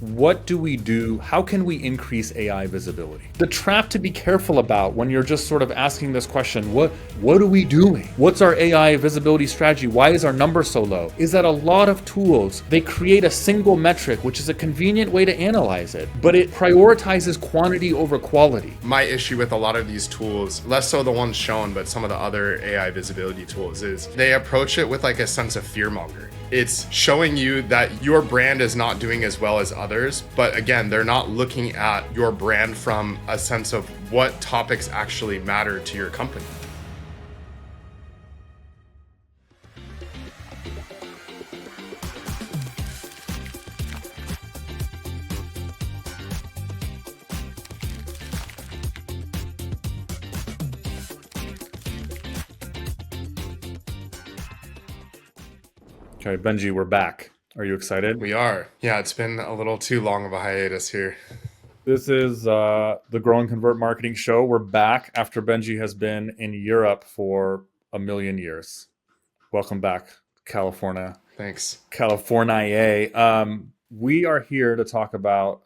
What do we do? How can we increase AI visibility? The trap to be careful about when you're just sort of asking this question, what are we doing? What's our AI visibility strategy? Why is our number so low? Is that a lot of tools, they create a single metric, which is a convenient way to analyze it, but it prioritizes quantity over quality. My issue with a lot of these tools, less so the ones shown, but some of the other AI visibility tools, is they approach it with like a sense of fear-mongering. It's showing you that your brand is not doing as well as others, but again, they're not looking at your brand from a sense of what topics actually matter to your company. Okay, Benji, we're back. Are you excited? We are. Yeah, it's been a little too long of a hiatus here. This is the Grow and Convert Marketing Show. We're back after Benji has been in Europe for a million years. Welcome back, California. Thanks. California. We are here to talk about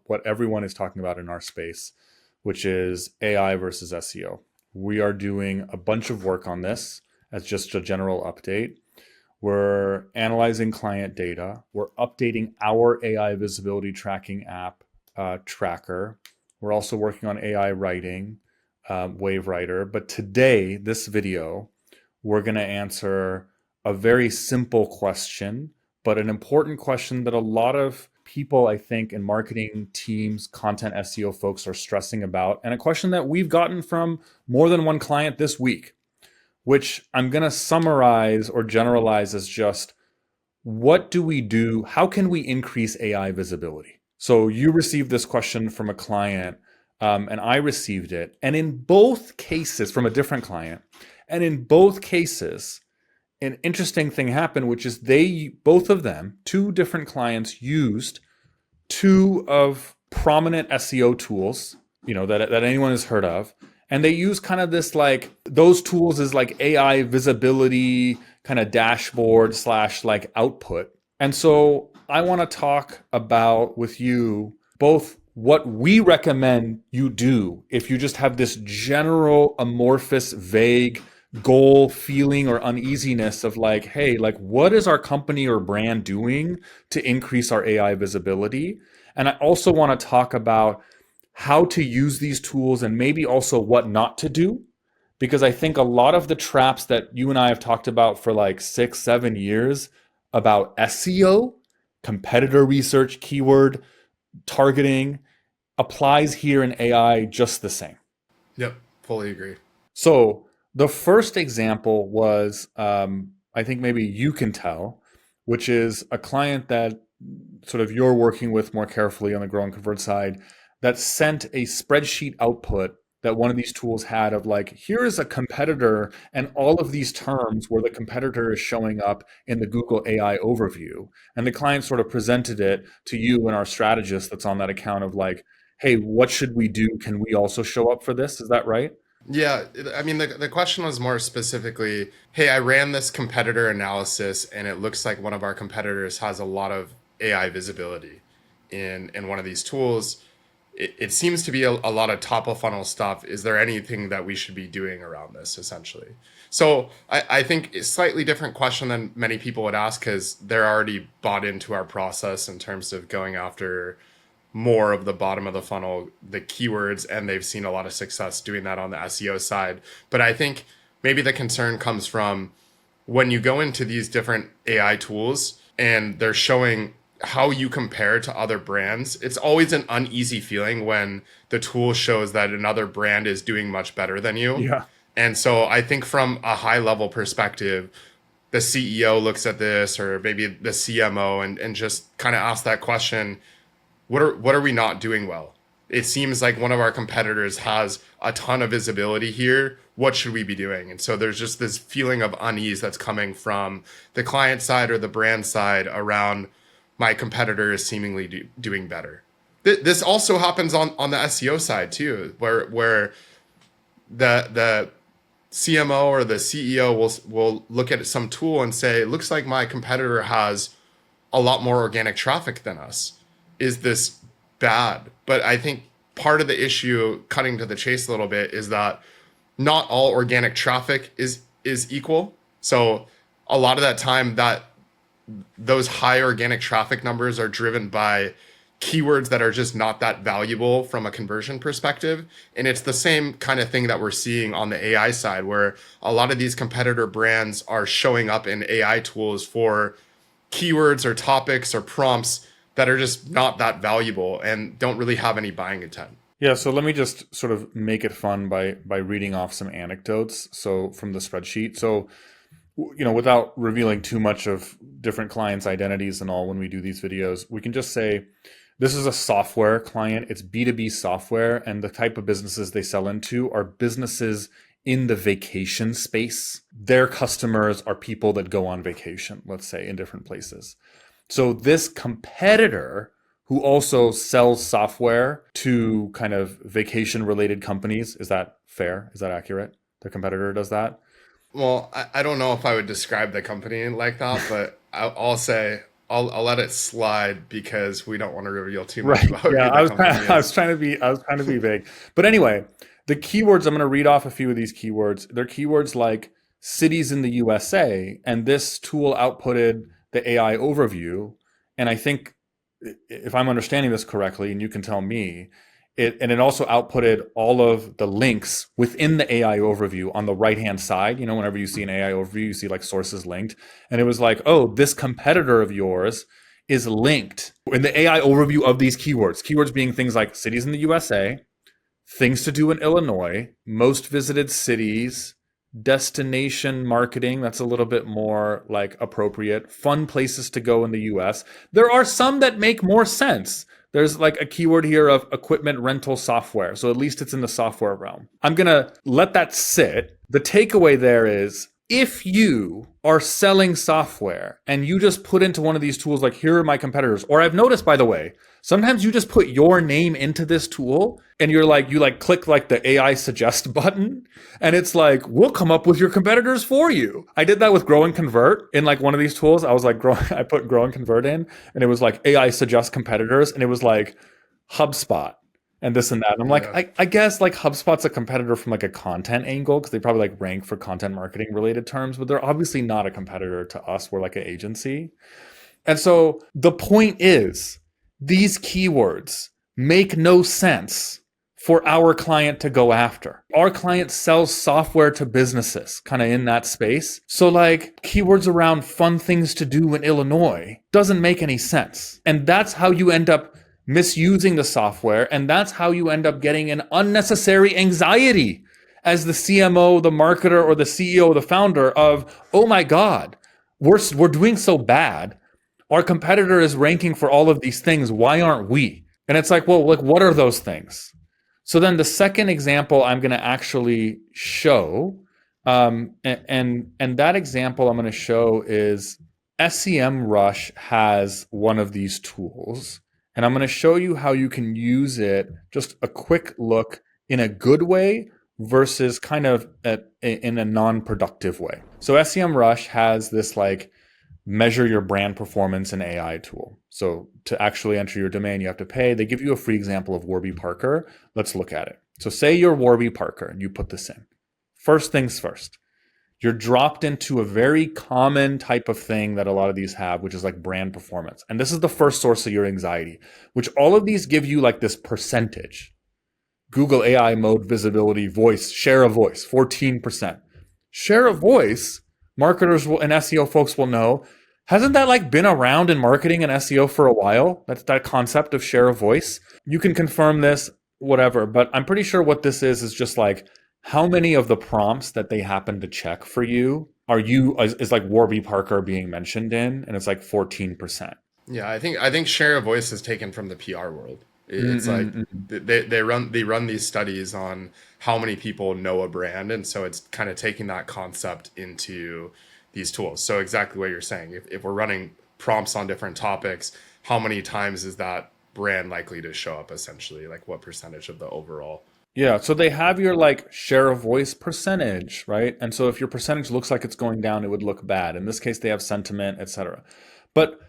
what everyone is talking about in our space, which is AI versus SEO. We are doing a bunch of work on this as just a general update. We're analyzing client data. We're updating our AI visibility tracking app tracker. We're also working on AI writing, Wave Writer. But today, this video, we're going to answer a very simple question, but an important question that a lot of people, I think, in marketing teams, content SEO folks are stressing about, and a question that we've gotten from more than one client this week, which I'm going to summarize or generalize as just, what do we do? How can we increase AI visibility? So you received this question from a client, and I received it. And in both cases, from a different client, and in both cases, an interesting thing happened, which is both of them, two different clients, used two of prominent SEO tools, that anyone has heard of. And they use kind of this, like, those tools as like AI visibility kind of dashboard / like output. And so I want to talk about with you both what we recommend you do if you just have this general amorphous, vague goal, feeling, or uneasiness of like, hey, like, what is our company or brand doing to increase our AI visibility? And I also want to talk about how to use these tools and maybe also what not to do. Because I think a lot of the traps that you and I have talked about for like 6-7 years about SEO, competitor research, keyword targeting, applies here in AI just the same. Yep, fully agree. So the first example was, I think maybe you can tell, which is a client that sort of you're working with more carefully on the Grow and Convert side, that sent a spreadsheet output that one of these tools had of like, here is a competitor and all of these terms where the competitor is showing up in the Google AI overview. And the client sort of presented it to you and our strategist that's on that account of like, hey, what should we do? Can we also show up for this? Is that right? Yeah, I mean, the question was more specifically, hey, I ran this competitor analysis and it looks like one of our competitors has a lot of AI visibility in one of these tools. It seems to be a lot of top of funnel stuff. Is there anything that we should be doing around this, essentially? So I think it's a slightly different question than many people would ask because they're already bought into our process in terms of going after more of the bottom of the funnel, the keywords, and they've seen a lot of success doing that on the SEO side. But I think maybe the concern comes from when you go into these different AI tools and they're showing how you compare to other brands. It's always an uneasy feeling when the tool shows that another brand is doing much better than you. Yeah. And so I think from a high level perspective, the CEO looks at this, or maybe the CMO, and just kind of asks that question, what are we not doing well? It seems like one of our competitors has a ton of visibility here. What should we be doing? And so there's just this feeling of unease that's coming from the client side or the brand side around my competitor is seemingly doing better. This also happens on the SEO side too, where the CMO or the CEO will look at some tool and say, it looks like my competitor has a lot more organic traffic than us. is this bad? But I think part of the issue, cutting to the chase a little bit, is that not all organic traffic is equal. So a lot of that time that those high organic traffic numbers are driven by keywords that are just not that valuable from a conversion perspective. And it's the same kind of thing that we're seeing on the AI side, where a lot of these competitor brands are showing up in AI tools for keywords or topics or prompts that are just not that valuable and don't really have any buying intent. Yeah, so let me just sort of make it fun by reading off some anecdotes. So from the spreadsheet. So without revealing too much of different clients' identities and all when we do these videos, we can just say this is a software client. It's B2B software, and the type of businesses they sell into are businesses in the vacation space. Their customers are people that go on vacation, let's say, in different places. So this competitor who also sells software to kind of vacation related companies, is that fair? Is that accurate? The competitor does that? Well, I don't know if I would describe the company like that, but I'll say I'll let it slide because we don't want to reveal too much Right. about Yeah. who the company I was is. trying to be vague. But anyway, the keywords, I'm going to read off a few of these keywords. They're keywords like cities in the USA, and this tool outputted the AI overview. And I think if I'm understanding this correctly, and you can tell me, it also outputted all of the links within the AI overview on the right hand side. Whenever you see an AI overview, you see like sources linked, and it was like, oh, this competitor of yours is linked in the AI overview of these keywords. Keywords being things like cities in the USA, things to do in Illinois, most visited cities, destination marketing, that's a little bit more like appropriate, fun places to go in the US. There are some that make more sense. There's like a keyword here of equipment rental software. So at least it's in the software realm. I'm going to let that sit. The takeaway there is if you are selling software and you just put into one of these tools, like here are my competitors, or I've noticed, by the way, sometimes you just put your name into this tool and you click like the AI suggest button and it's like, we'll come up with your competitors for you. I did that with Grow and Convert in like one of these tools. I was like, I put Grow and Convert in and it was like AI suggest competitors and it was like HubSpot and this and that. And I'm like, Yeah. I guess like HubSpot's a competitor from like a content angle because they probably like rank for content marketing related terms, but they're obviously not a competitor to us. We're like an agency. And so the point is, these keywords make no sense for our client to go after. Our client sells software to businesses kind of in that space. So like keywords around fun things to do in Illinois doesn't make any sense. And that's how you end up misusing the software. And that's how you end up getting an unnecessary anxiety as the CMO, the marketer, or the CEO, the founder of, oh my God, we're doing so bad. Our competitor is ranking for all of these things. Why aren't we? And it's like, well, like, what are those things? So then the second example I'm going to actually show, and that example I'm going to show is SEMrush has one of these tools, and I'm going to show you how you can use it. Just a quick look in a good way versus kind of in a non-productive way. So SEMrush has this like measure your brand performance in AI tool. So to actually enter your domain, you have to pay. They give you a free example of Warby Parker. Let's look at it. So say you're Warby Parker and you put this in. First things first, you're dropped into a very common type of thing that a lot of these have, which is like brand performance. And this is the first source of your anxiety, which all of these give you like this percentage. Google AI mode visibility, voice, share of voice, 14%. Share of voice, marketers will, and SEO folks will know, hasn't that like been around in marketing and SEO for a while? That's that concept of share of voice. You can confirm this, whatever, but I'm pretty sure what this is just like how many of the prompts that they happen to check for you is like Warby Parker being mentioned in, and it's like 14%. Yeah, I think share of voice is taken from the PR world. It's like Mm-mm-mm. they run these studies on how many people know a brand, and so it's kind of taking that concept into these tools. So exactly what you're saying. If we're running prompts on different topics, how many times is that brand likely to show up essentially? Like what percentage of the overall? Yeah, so they have your like share of voice percentage, right? And so if your percentage looks like it's going down, it would look bad. In this case, they have sentiment, etc. But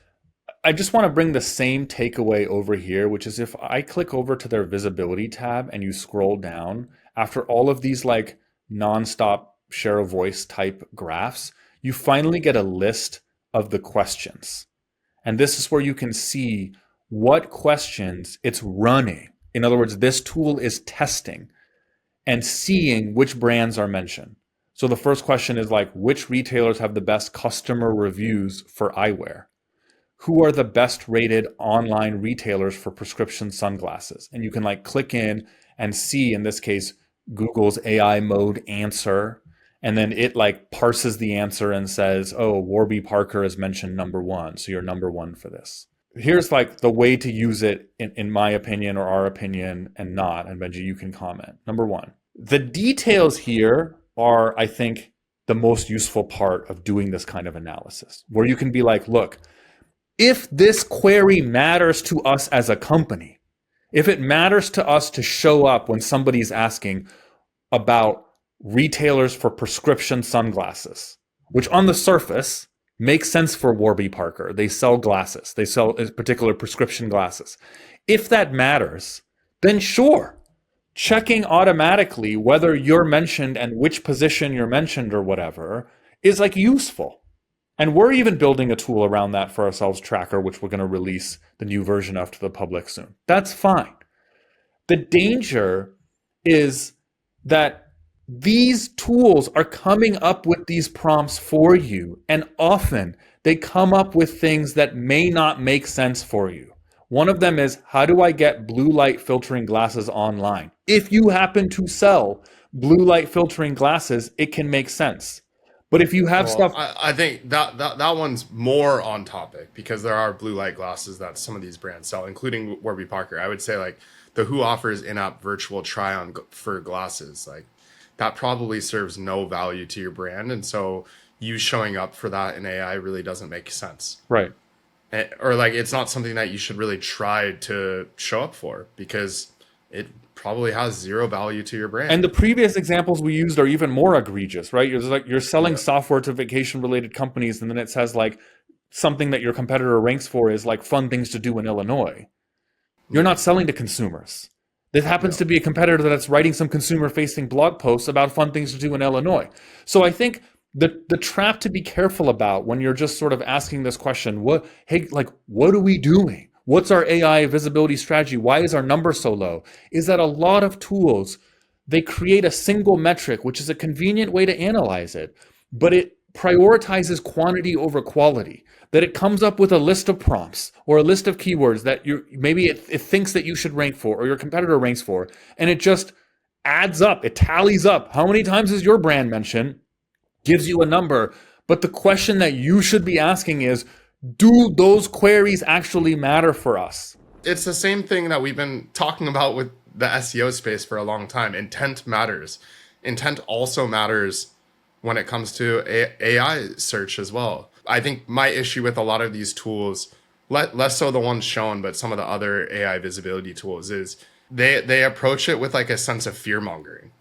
I just want to bring the same takeaway over here, which is if I click over to their visibility tab and you scroll down, after all of these like nonstop share of voice type graphs, you finally get a list of the questions. And this is where you can see what questions it's running. In other words, this tool is testing and seeing which brands are mentioned. So the first question is like, which retailers have the best customer reviews for eyewear? Who are the best rated online retailers for prescription sunglasses? And you can like click in and see, in this case, Google's AI mode answer. And then it like parses the answer and says, oh, Warby Parker is mentioned number one. So you're number one for this. Here's like the way to use it in my opinion or our opinion and not. And Benji, you can comment. Number one, the details here are, I think, the most useful part of doing this kind of analysis, where you can be like, look, if this query matters to us as a company, if it matters to us to show up when somebody's asking about retailers for prescription sunglasses, which on the surface makes sense for Warby Parker. They sell glasses. They sell particular prescription glasses. If that matters, then sure, checking automatically whether you're mentioned and which position you're mentioned or whatever is like useful. And we're even building a tool around that for ourselves, Tracker, which we're going to release the new version of to the public soon. That's fine. The danger is that these tools are coming up with these prompts for you, and often they come up with things that may not make sense for you. One of them is, how do I get blue light filtering glasses online? If you happen to sell blue light filtering glasses, it can make sense. But if you have Well, stuff, I think that one's more on topic because there are blue light glasses that some of these brands sell, including Warby Parker. I would say like the Who offers in-app virtual try-on for glasses, like that probably serves no value to your brand, and so you showing up for that in AI really doesn't make sense. right. Or like it's not something that you should really try to show up for because it probably has zero value to your And brand. the previous examples we used are even more egregious, right? You're like you're selling Yeah. software to vacation related companies, and then it says like something that your competitor ranks for is like fun things to do in Illinois. You're Yeah. not selling to consumers. This happens No. to be a competitor that's writing some consumer facing blog posts about fun things to do in Illinois. So I think the trap to be careful about when you're just sort of asking this question, what are we doing? What's our AI visibility strategy? Why is our number so low? Is that a lot of tools, they create a single metric, which is a convenient way to analyze it, but it prioritizes quantity over quality. That it comes up with a list of prompts or a list of keywords that it thinks that you should rank for or your competitor ranks for, and it just adds up, it tallies up. How many times is your brand mentioned? Gives you a number. But the question that you should be asking is, do those queries actually matter for us? It's the same thing that we've been talking about with the SEO space for a long time. Intent matters. Intent also matters when it comes to AI search as well. I think my issue with a lot of these tools, less so the ones shown, but some of the other AI visibility tools, is they approach it with like a sense of fear mongering.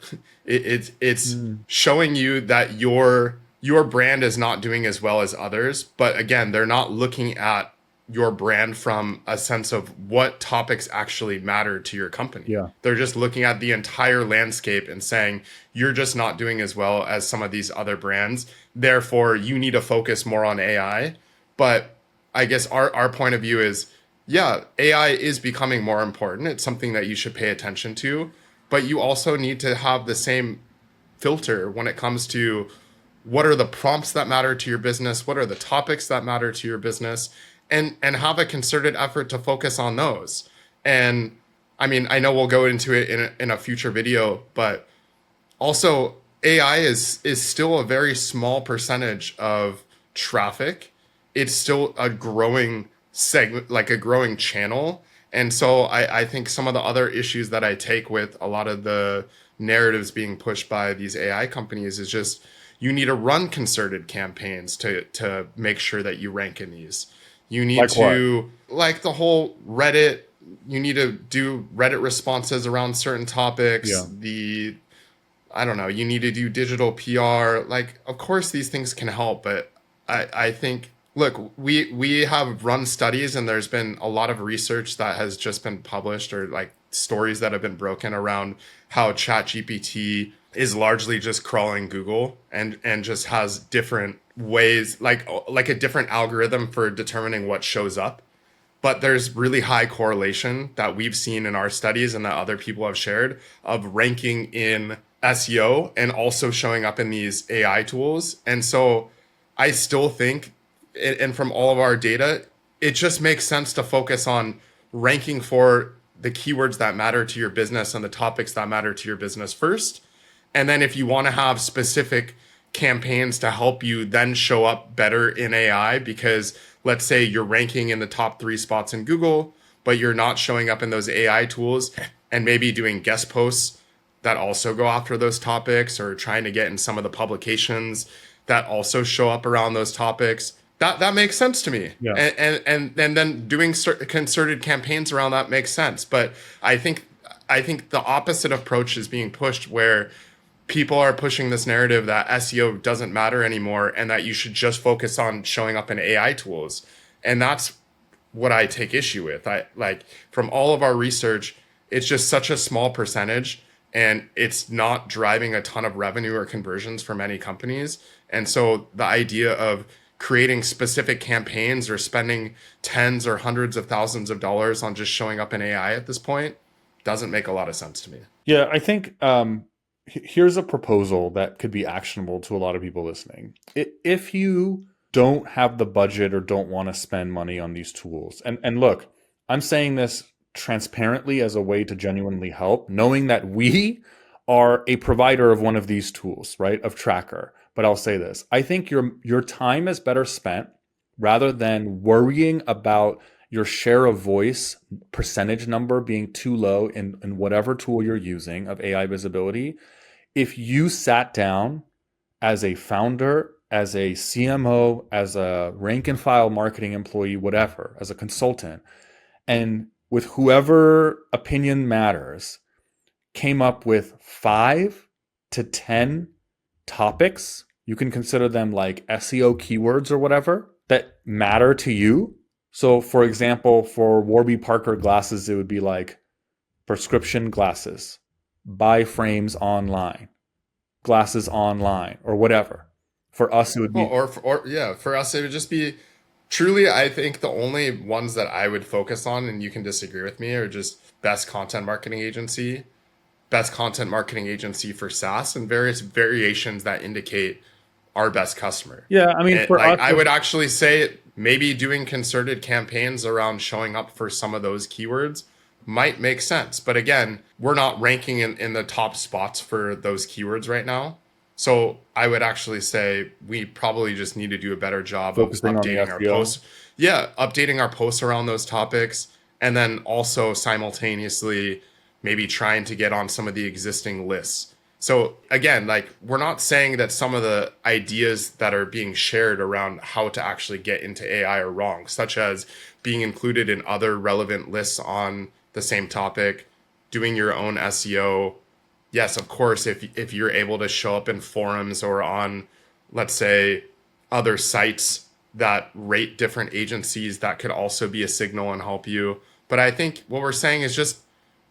It's showing you that your brand is not doing as well as others, but again, they're not looking at your brand from a sense of what topics actually matter to your company. Yeah. They're just looking at the entire landscape and saying, you're just not doing as well as some of these other brands. Therefore, you need to focus more on AI. But I guess our point of view is, yeah, AI is becoming more important. It's something that you should pay attention to. But you also need to have the same filter when it comes to what are the prompts that matter to your business, what are the topics that matter to your business, and have a concerted effort to focus on those. And I mean, I know we'll go into it in a future video, but also AI is still a very small percentage of traffic. It's still a growing segment, like a growing channel. And so I think some of the other issues that I take with a lot of the narratives being pushed by these AI companies is just you need to run concerted campaigns to make sure that you rank in these. You need Like what? to, like the whole Reddit, you need to do Reddit responses around certain topics. Yeah. I don't know, you need to do digital PR. Like, of course, these things can help, but I think Look, we have run studies, and there's been a lot of research that has just been published, or like stories that have been broken around how ChatGPT is largely just crawling Google and just has different ways, like a different algorithm for determining what shows up. But there's really high correlation that we've seen in our studies and that other people have shared of ranking in SEO and also showing up in these AI tools. And so I still think, and from all of our data, it just makes sense to focus on ranking for the keywords that matter to your business and the topics that matter to your business first. And then if you want to have specific campaigns to help you then show up better in AI, because let's say you're ranking in the top 3 spots in Google, but you're not showing up in those AI tools, and maybe doing guest posts that also go after those topics, or trying to get in some of the publications that also show up around those topics. That makes sense to me. Yeah. And then doing concerted campaigns around that makes sense. But I think the opposite approach is being pushed, where people are pushing this narrative that SEO doesn't matter anymore and that you should just focus on showing up in AI tools. And that's what I take issue with. I like, from all of our research, it's just such a small percentage, and it's not driving a ton of revenue or conversions for many companies. And so the idea of creating specific campaigns or spending tens or hundreds of thousands of dollars on just showing up in AI at this point doesn't make a lot of sense to me. Yeah, I think here's a proposal that could be actionable to a lot of people listening. If you don't have the budget or don't want to spend money on these tools, and look, I'm saying this transparently as a way to genuinely help, knowing that we are a provider of one of these tools, right, of Tracker. But I'll say this: I think your time is better spent, rather than worrying about your share of voice percentage number being too low in whatever tool you're using of AI visibility. If you sat down as a founder, as a CMO, as a rank and file marketing employee, whatever, as a consultant, and with whoever opinion matters, came up with 5 to 10 topics, you can consider them like SEO keywords or whatever, that matter to you. So, for example, for Warby Parker glasses, it would be like prescription glasses, buy frames online, glasses online, or whatever. For us, it would Well, be or yeah, for us, it would just be truly, I think the only ones that I would focus on, and you can disagree with me, are just best content marketing agency for SaaS, and various variations that indicate our best customer. yeah. I mean, And for like, us, I would actually say maybe doing concerted campaigns around showing up for some of those keywords might make sense. But again, we're not ranking in the top spots for those keywords right now. So I would actually say we probably just need to do a better job of focusing on the updating our SEO. posts. Yeah, updating our posts around those topics. And then also simultaneously maybe trying to get on some of the existing lists. So again, like, we're not saying that some of the ideas that are being shared around how to actually get into AI are wrong, such as being included in other relevant lists on the same topic, doing your own SEO. Yes, of course, if you're able to show up in forums or on, let's say, other sites that rate different agencies, that could also be a signal and help you. But I think what we're saying is just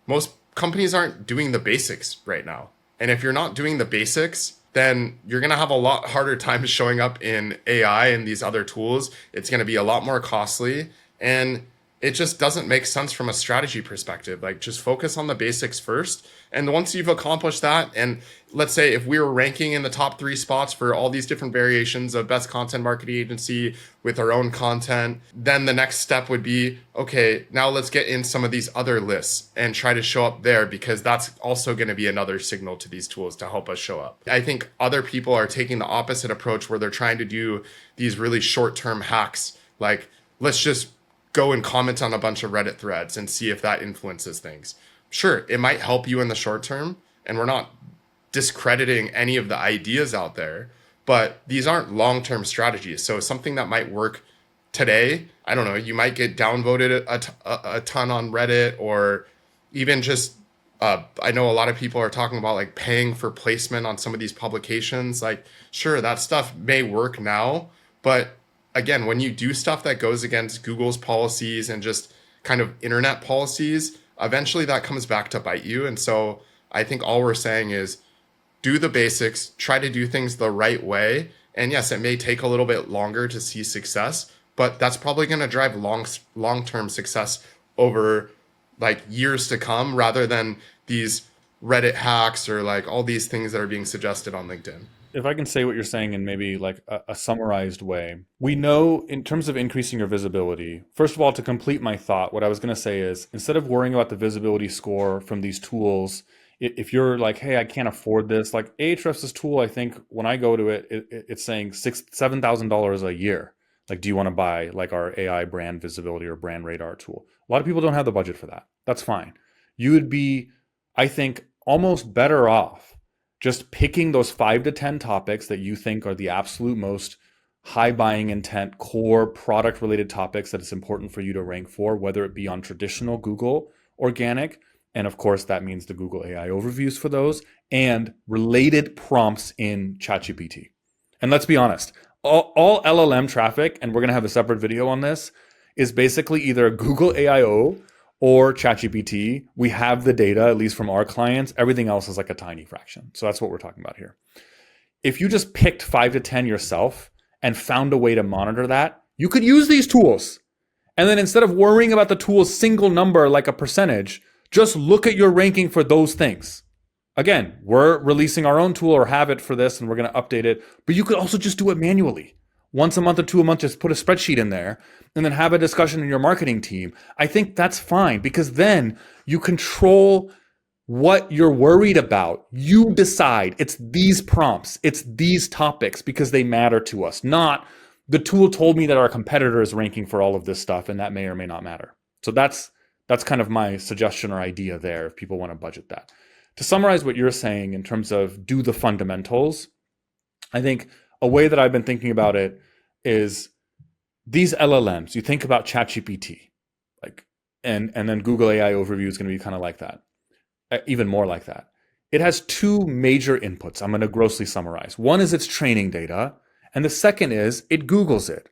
most companies aren't doing the basics right now. And if you're not doing the basics, then you're going to have a lot harder time showing up in AI and these other tools. It's going to be a lot more costly. And it just doesn't make sense from a strategy perspective. Like, just focus on the basics first. And once you've accomplished that, and let's say if we were ranking in the top 3 spots for all these different variations of best content marketing agency with our own content, then the next step would be, okay, now let's get in some of these other lists and try to show up there, because that's also going to be another signal to these tools to help us show up. I think other people are taking the opposite approach, where they're trying to do these really short-term hacks, like, let's just go and comment on a bunch of Reddit threads and see if that influences things. Sure, it might help you in the short term, and we're not discrediting any of the ideas out there, but these aren't long-term strategies. So something that might work today, I don't know, you might get downvoted a ton on Reddit, or even just, I know a lot of people are talking about like paying for placement on some of these publications. Like, sure, that stuff may work now, but again, when you do stuff that goes against Google's policies and just kind of internet policies, eventually that comes back to bite you. And so I think all we're saying is do the basics, try to do things the right way. And yes, it may take a little bit longer to see success, but that's probably going to drive long-term success over like years to come rather than these Reddit hacks or like all these things that are being suggested on LinkedIn. If I can say what you're saying in maybe like a summarized way, we know in terms of increasing your visibility, first of all, to complete my thought, what I was going to say is instead of worrying about the visibility score from these tools, if you're like, hey, I can't afford this, like Ahrefs' tool, I think when I go to it, it's saying $7,000 a year. Like, do you want to buy like our AI brand visibility or brand radar tool? A lot of people don't have the budget for that. That's fine. You would be, I think, almost better off just picking those 5 to 10 topics that you think are the absolute most high buying intent, core product related topics that it's important for you to rank for, whether it be on traditional Google organic. And of course, that means the Google AI overviews for those and related prompts in ChatGPT. And let's be honest, all LLM traffic, and we're going to have a separate video on this, is basically either Google AIO or ChatGPT. We have the data, at least from our clients. Everything else is like a tiny fraction. So that's what we're talking about here. If you just picked 5 to 10 yourself and found a way to monitor that, you could use these tools. And then instead of worrying about the tool's single number like a percentage, just look at your ranking for those things. Again, we're releasing our own tool or have it for this and we're going to update it, but you could also just do it manually. Once a month or 2 a month, just put a spreadsheet in there and then have a discussion in your marketing team. I think that's fine because then you control what you're worried about. You decide it's these prompts, it's these topics because they matter to us, not the tool told me that our competitor is ranking for all of this stuff and that may or may not matter. So that's kind of my suggestion or idea there if people want to budget that. To summarize what you're saying in terms of do the fundamentals, I think a way that I've been thinking about it is these LLMs, you think about ChatGPT, like, and then Google AI overview is going to be kind of like that, even more like that. It has 2 major inputs. I'm going to grossly summarize. One is its training data, and the second is it Googles it.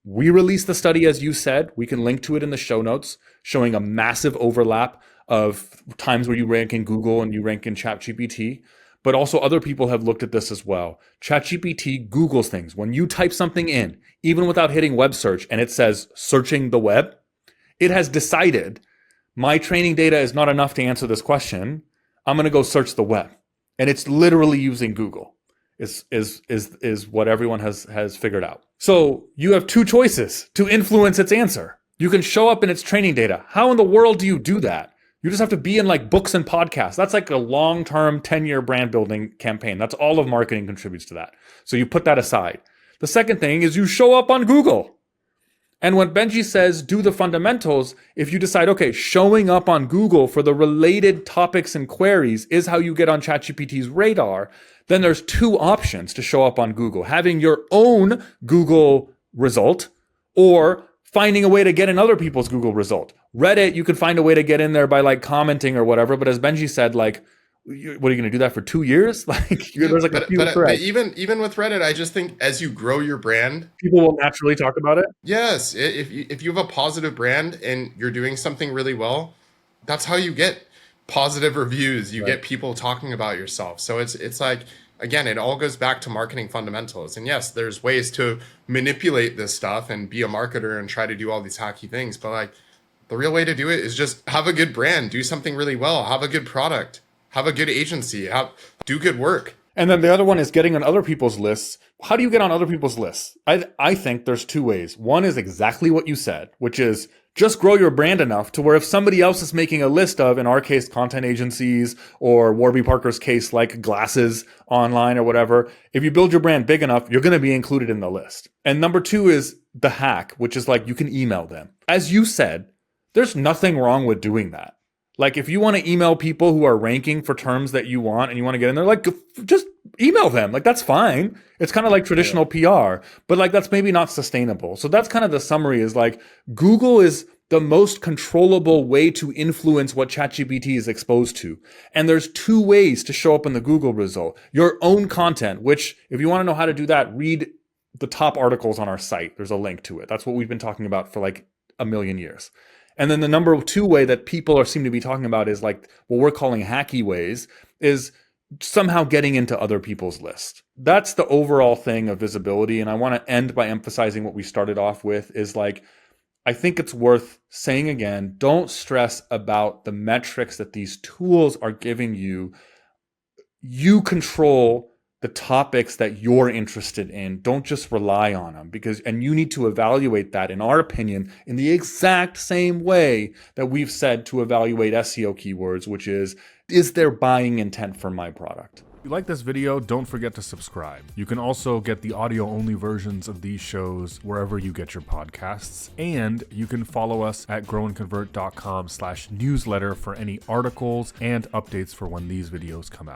We released the study, as you said. We can link to it in the show notes, showing a massive overlap of times where you rank in Google and you rank in ChatGPT. But also other people have looked at this as well. ChatGPT Googles things. When you type something in, even without hitting web search, and it says searching the web, it has decided my training data is not enough to answer this question. I'm going to go search the web. And it's literally using Google is what everyone has figured out. So you have 2 choices to influence its answer. You can show up in its training data. How in the world do you do that? You just have to be in like books and podcasts. That's like a long-term 10-year brand building campaign. That's all of marketing contributes to that. So you put that aside. The second thing is you show up on Google. And when Benji says do the fundamentals, if you decide, okay, showing up on Google for the related topics and queries is how you get on ChatGPT's radar, then there's 2 options to show up on Google. Having your own Google result or finding a way to get in other people's Google result. Reddit, you could find a way to get in there by like commenting or whatever. But as Benji said, like, what are you going to do that for 2 years? Like, there's like a few but even with Reddit, I just think as you grow your brand, people will naturally talk about it. yes, if you have a positive brand and you're doing something really well, that's how you get positive reviews. You get people talking about yourself. So it's like, again, it all goes back to marketing fundamentals. And yes, there's ways to manipulate this stuff and be a marketer and try to do all these hacky things. But like the real way to do it is just have a good brand, do something really well, have a good product, have a good agency, do good work. And then the other one is getting on other people's lists. How do you get on other people's lists? I think there's 2 ways. One is exactly what you said, which is just grow your brand enough to where if somebody else is making a list of, in our case, content agencies, or Warby Parker's case, like glasses online or whatever, if you build your brand big enough, you're going to be included in the list. And number 2 is the hack, which is like you can email them. As you said, there's nothing wrong with doing that. Like if you want to email people who are ranking for terms that you want and you want to get in there, like just email them. Like that's fine. It's kind of like traditional PR, but like that's maybe not sustainable. So that's kind of the summary is like Google is the most controllable way to influence what ChatGPT is exposed to. And there's 2 ways to show up in the Google result. Your own content, which if you want to know how to do that, read the top articles on our site. There's a link to it. That's what we've been talking about for like a million years. And then the number two way that people seem to be talking about is like what we're calling hacky ways, is somehow getting into other people's list. That's the overall thing of visibility. And I want to end by emphasizing what we started off with is like, I think it's worth saying again, don't stress about the metrics that these tools are giving you. You control the topics that you're interested in. Don't just rely on them, and you need to evaluate that, in our opinion, in the exact same way that we've said to evaluate SEO keywords, which is there buying intent for my product? If you like this video, don't forget to subscribe. You can also get the audio-only versions of these shows wherever you get your podcasts. And you can follow us at growandconvert.com/newsletter for any articles and updates for when these videos come out.